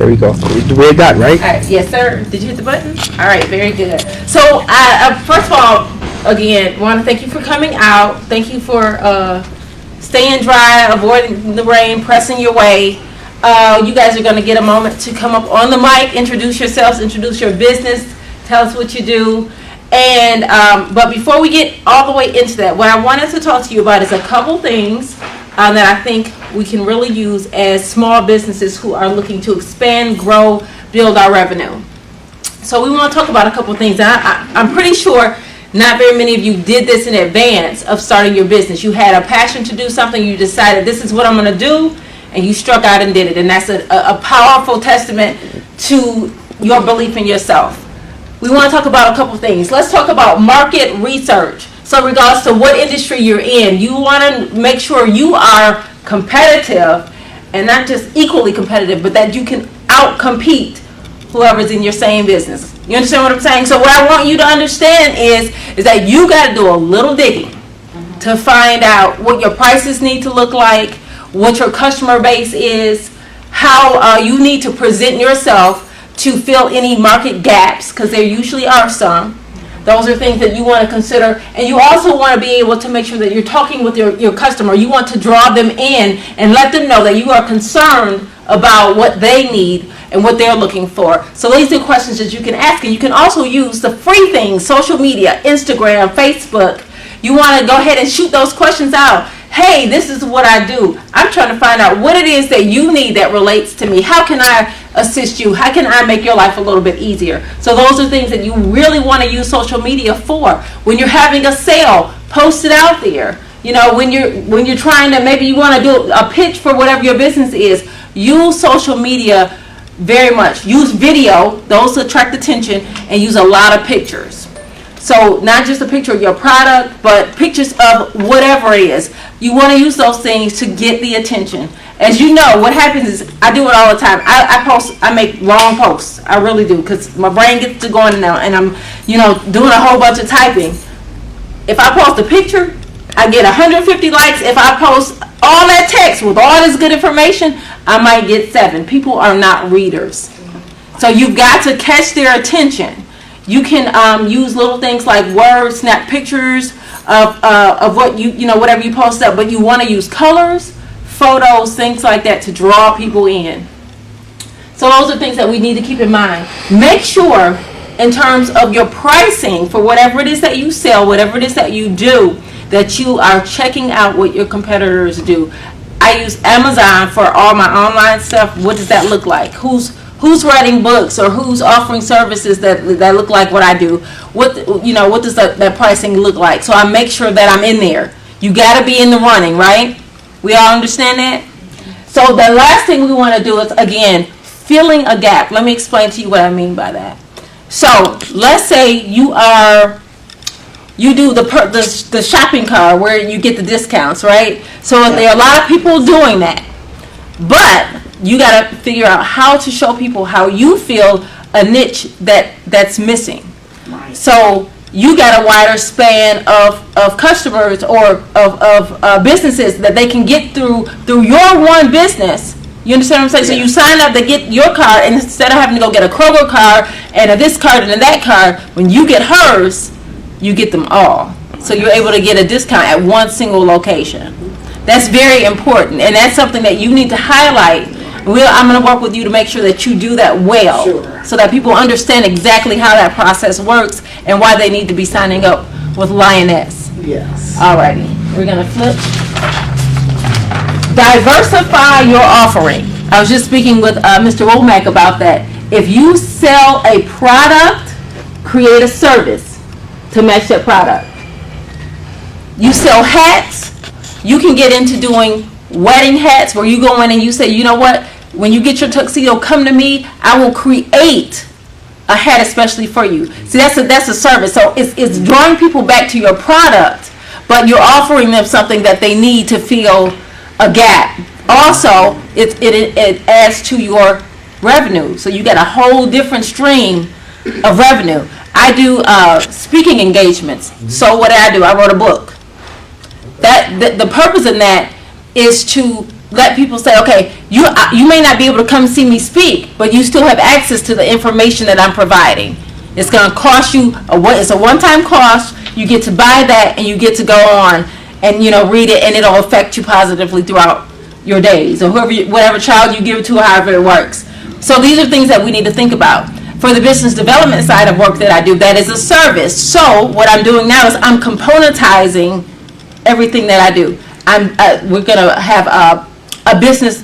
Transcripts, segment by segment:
There we go. We're done, right? All right, yes, sir. Did you hit the button? All right, very good. So, first of all, again, want to thank you for coming out. Thank you for staying dry, avoiding the rain, pressing your way. You guys are going to get a moment to come up on the mic, introduce yourselves, introduce your business, tell us what you do. And but before we get all the way into that, what I wanted to talk to you about is a couple things that I think we can really use as small businesses who are looking to expand, grow, build our revenue. So we want to talk about a couple things. And I'm pretty sure not very many of you did this in advance of starting your business. You had a passion to do something. You decided this is what I'm going to do, and you struck out and did it. And that's a powerful testament to your belief in yourself. We want to talk about a couple things. Let's talk about market research. So in regards to what industry you're in, you want to make sure you are competitive, and not just equally competitive, but that you can outcompete whoever's in your same business. You understand what I'm saying? So what I want you to understand is that you got to do a little digging to find out what your prices need to look like, what your customer base is, how you need to present yourself to fill any market gaps, because there usually are some. Those are things that you want to consider. And you also want to be able to make sure that you're talking with your customer. You want to draw them in and let them know that you are concerned about what they need and what they're looking for. So these are questions that you can ask. And you can also use the free things, social media, Instagram, Facebook. You want to go ahead and shoot those questions out. Hey, this is what I do. I'm trying to find out what it is that you need that relates to me. How can I assist you? How can I make your life a little bit easier? So those are things that you really want to use social media for. When you're having a sale, post it out there. You know, when you're trying to, maybe you want to do a pitch for whatever your business is, use social media very much. Use video, those attract attention, and use a lot of pictures. So not just a picture of your product, but pictures of whatever it is. You want to use those things to get the attention. As you know, what happens is, I do it all the time. I make long posts. I really do, because my brain gets to going now, and I'm, doing a whole bunch of typing. If I post a picture, I get 150 likes. If I post all that text with all this good information, I might get 7. People are not readers. So you've got to catch their attention. You can use little things like words, snap pictures of what whatever you post up, but you want to use colors, photos, things like that to draw people in. So those are things that we need to keep in mind. Make sure, in terms of your pricing for whatever it is that you sell, whatever it is that you do, that you are checking out what your competitors do. I use Amazon for all my online stuff. What does that look like? Who's writing books, or who's offering services that look like what I do? What does that pricing look like? So I make sure that I'm in there. You got to be in the running, right? We all understand that? So the last thing we want to do is, again, filling a gap. Let me explain to you what I mean by that. So let's say you do the shopping cart where you get the discounts, right? So there are a lot of people doing that. But you got to figure out how to show people how you feel a niche that's missing. Right. So you got a wider span of customers or of businesses that they can get through your one business. You understand what I'm saying? Yeah. So you sign up to get your card, and instead of having to go get a Kroger card and a this card and a that card, when you get hers, you get them all. So you're able to get a discount at one single location. That's very important, and that's something that you need to highlight. I'm going to work with you to make sure that you do that well, sure, so that people understand exactly how that process works and why they need to be signing up with Lioness. Yes. Alrighty, we're going to flip. Diversify your offering. I was just speaking with Mr. Womack about that. If you sell a product, create a service to match that product. You sell hats, you can get into doing wedding hats where you go in and you say, you know what, when you get your tuxedo, come to me, I will create a hat especially for you. See, that's a service. So it's drawing people back to your product, but you're offering them something that they need to fill a gap. Also, it adds to your revenue. So you get a whole different stream of revenue. I do speaking engagements. So what do? I wrote a book. The purpose in that is to let people say, okay, you may not be able to come see me speak, but you still have access to the information that I'm providing. It's going to cost you it's a one-time cost. You get to buy that, and you get to go on and read it, and it'll affect you positively throughout your days, or whatever child you give it to, however it works. So these are things that we need to think about. For the business development side of work that I do, that is a service. So what I'm doing now is I'm componentizing everything that I do. We're going to have a business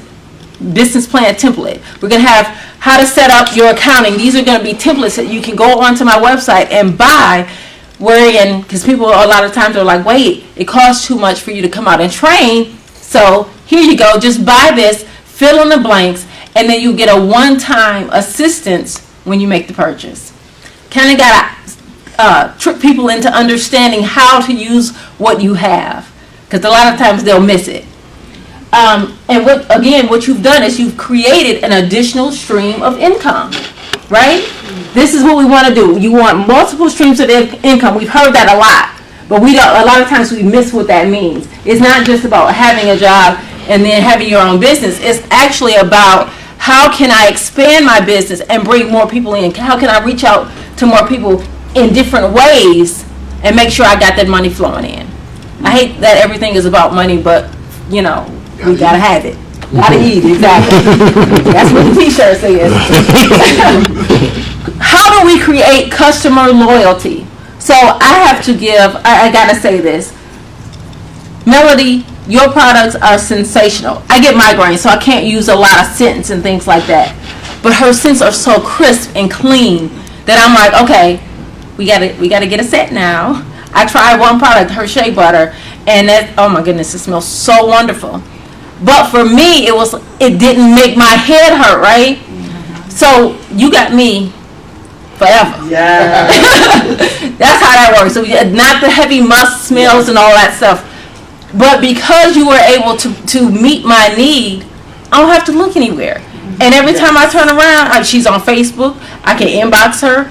plan template. We're going to have how to set up your accounting. These are going to be templates that you can go onto my website and buy, because people a lot of times are like, wait, it costs too much for you to come out and train. So here you go, just buy this, fill in the blanks, and then you get a one-time assistance when you make the purchase. Kind of got to trick people into understanding how to use what you have, because a lot of times they'll miss it. And what you've done is you've created an additional stream of income, right? This is what we want to do. You want multiple streams of income. We've heard that a lot, but a lot of times we miss what that means. It's not just about having a job and then having your own business. It's actually about, how can I expand my business and bring more people in? How can I reach out to more people in different ways and make sure I got that money flowing in? I hate that everything is about money, but we gotta have it. Gotta eat, exactly. That's what the t-shirt says. How do we create customer loyalty? So I gotta say this. Melody, your products are sensational. I get migraines, so I can't use a lot of scents and things like that. But her scents are so crisp and clean that I'm like, okay, we gotta get a set now. I tried one product, her shea butter, and oh my goodness, it smells so wonderful. But for me, it didn't make my head hurt, right? So you got me forever. Yeah. That's how that works. So not the heavy musk smells and all that stuff. But because you were able to meet my need, I don't have to look anywhere. And every time I turn around, she's on Facebook. I can inbox her.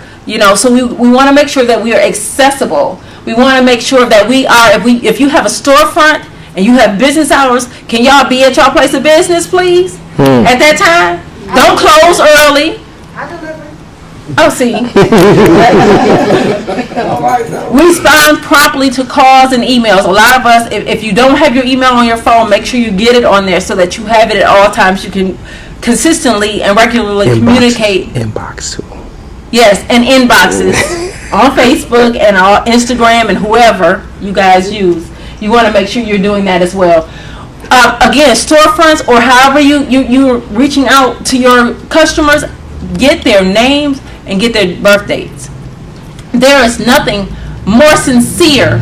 So we want to make sure that we are accessible. We want to make sure that we are. If you have a storefront and you have business hours, can y'all be at y'all place of business, please? At that time, don't close early. I deliver. Oh, see. We respond promptly to calls and emails. A lot of us, if you don't have your email on your phone, make sure you get it on there so that you have it at all times. You can consistently and regularly communicate. Inbox too. Yes, and inboxes on Facebook and on Instagram and whoever you guys use. You want to make sure you're doing that as well. Again, storefronts or however you're reaching out to your customers, get their names and get their birth dates. There is nothing more sincere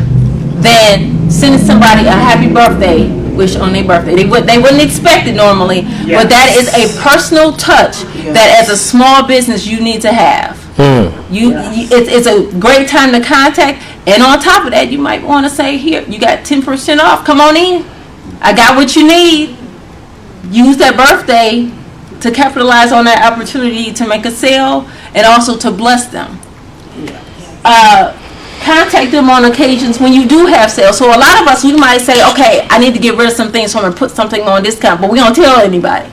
than sending somebody a happy birthday wish on their birthday. They wouldn't expect it normally, but that is a personal touch that as a small business you need to have. It's a great time to contact, and on top of that, you might want to say, here, you got 10% off. Come on in. I got what you need. Use that birthday to capitalize on that opportunity to make a sale and also to bless them. Contact them on occasions when you do have sales. So a lot of us, we might say, okay, I need to get rid of some things, so I'm going to put something on discount, but we don't tell anybody.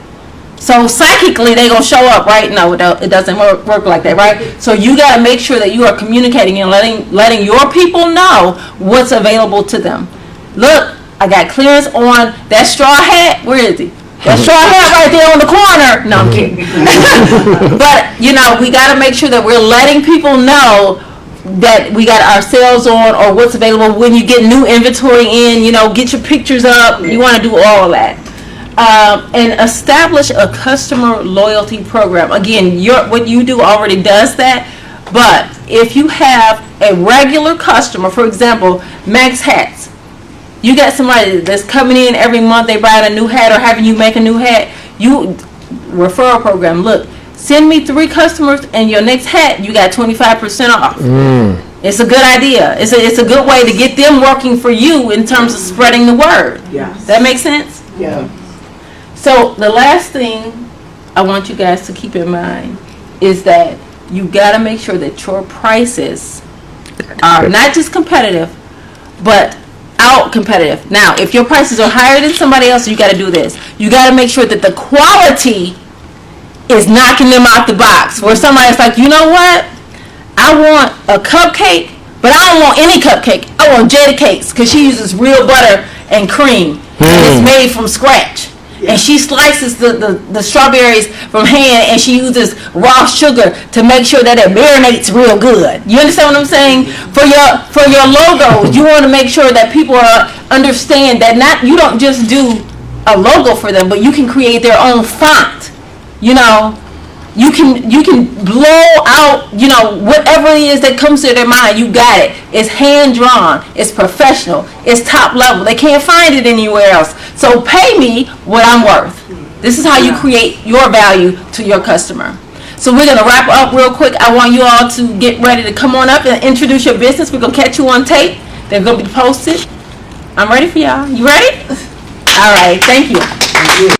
So psychically, they're going to show up, right? No, it doesn't work like that, right? So you got to make sure that you are communicating and letting your people know what's available to them. Look, I got clearance on that straw hat. Where is he? That straw hat right there on the corner. No, I'm kidding. But, we got to make sure that we're letting people know that we got our sales on or what's available. When you get new inventory in, get your pictures up. You want to do all of that. And establish a customer loyalty program. Again, what you do already does that. But if you have a regular customer, for example, Max Hats, you got somebody that's coming in every month, they buy a new hat or having you make a new hat, referral program. Look, send me 3 customers and your next hat, you got 25% off. It's a good idea. It's a good way to get them working for you in terms of spreading the word. Yes. That makes sense? Yeah. So the last thing I want you guys to keep in mind is that you got to make sure that your prices are not just competitive, but out competitive. Now, if your prices are higher than somebody else, you got to do this. You got to make sure that the quality is knocking them out the box. Where somebody's like, you know what? I want a cupcake, but I don't want any cupcake. I want Jada Cakes because she uses real butter and cream. And it's made from scratch. And she slices the strawberries from hand, and she uses raw sugar to make sure that it marinates real good. You understand what I'm saying? For your logos, you want to make sure that people understand that you don't just do a logo for them, but you can create their own font. You know, you can blow out, you know, whatever it is that comes to their mind. You got it. It's hand drawn. It's professional. It's top level. They can't find it anywhere else. So pay me what I'm worth. This is how you create your value to your customer. So we're gonna wrap up real quick. I want you all to get ready to come on up and introduce your business. We're gonna catch you on tape. They're gonna be posted. I'm ready for y'all. You ready? All right. Thank you.